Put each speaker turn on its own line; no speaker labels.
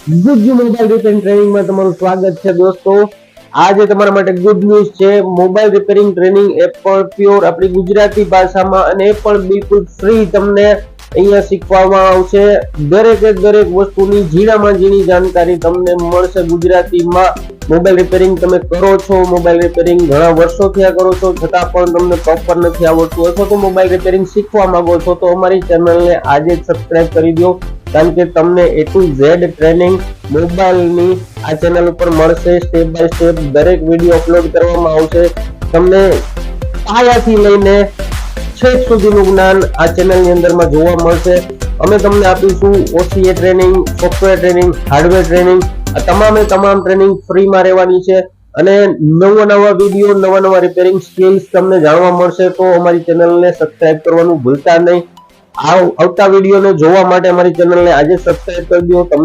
Good mobile repairing ટ્રેનિંગમાં તમારું સ્વાગત છે દોસ્તો। આજે તમારા માટે ગુડ ન્યૂઝ છે। મોબાઈલ રિપેરિંગ ટ્રેનિંગ એ પણ પ્યોર આપણી ગુજરાતી ભાષામાં અને એ પણ બિલકુલ ફ્રી તમને અહીંયા શીખવામાં આવશે। દરેક વસ્તુની ઝીણામાં ઝીણી જાણકારી તમને મળશે ગુજરાતીમાં। મોબાઈલ રિપેરિંગ તમે કરો છો, મોબાઈલ રિપેરિંગ ઘણા વર્ષોથી કરો છો છતાં પણ તમને પ્રોપર નથી આવડતું, અથવા તો મોબાઈલ રિપેરિંગ શીખવા માંગો છો તો અમારી ચેનલને આજે જ સબસ્ક્રાઇબ કરી દો, કારણ કે તમને A to Z ટ્રેનિંગ મોબાઈલની આ ચેનલ ઉપર મળશે। સ્ટેપ બાય સ્ટેપ દરેક વિડીયો અપલોડ કરવામાં આવશે। તમને પાયાથી લઈને છેક સુધીનું જ્ઞાન આ ચેનલની અંદરમાં જોવા મળશે। અમે તમને આપીશું OCA training, software training, hardware training, આ તમામ ટ્રેનિંગ ફ્રીમાં રહેવાની છે અને નવા વિડીયો, નવા રિપેરિંગ સ્કિલ્સ તમને જાણવા મળશે। તો અમારી ચેનલને સબસ્ક્રાઇબ કરવાનું ભૂલતા નહીં। આવતા વિડીયોને જોવા માટે અમારી ચેનલને આજે સબસ્ક્રાઇબ કરી દો। તમને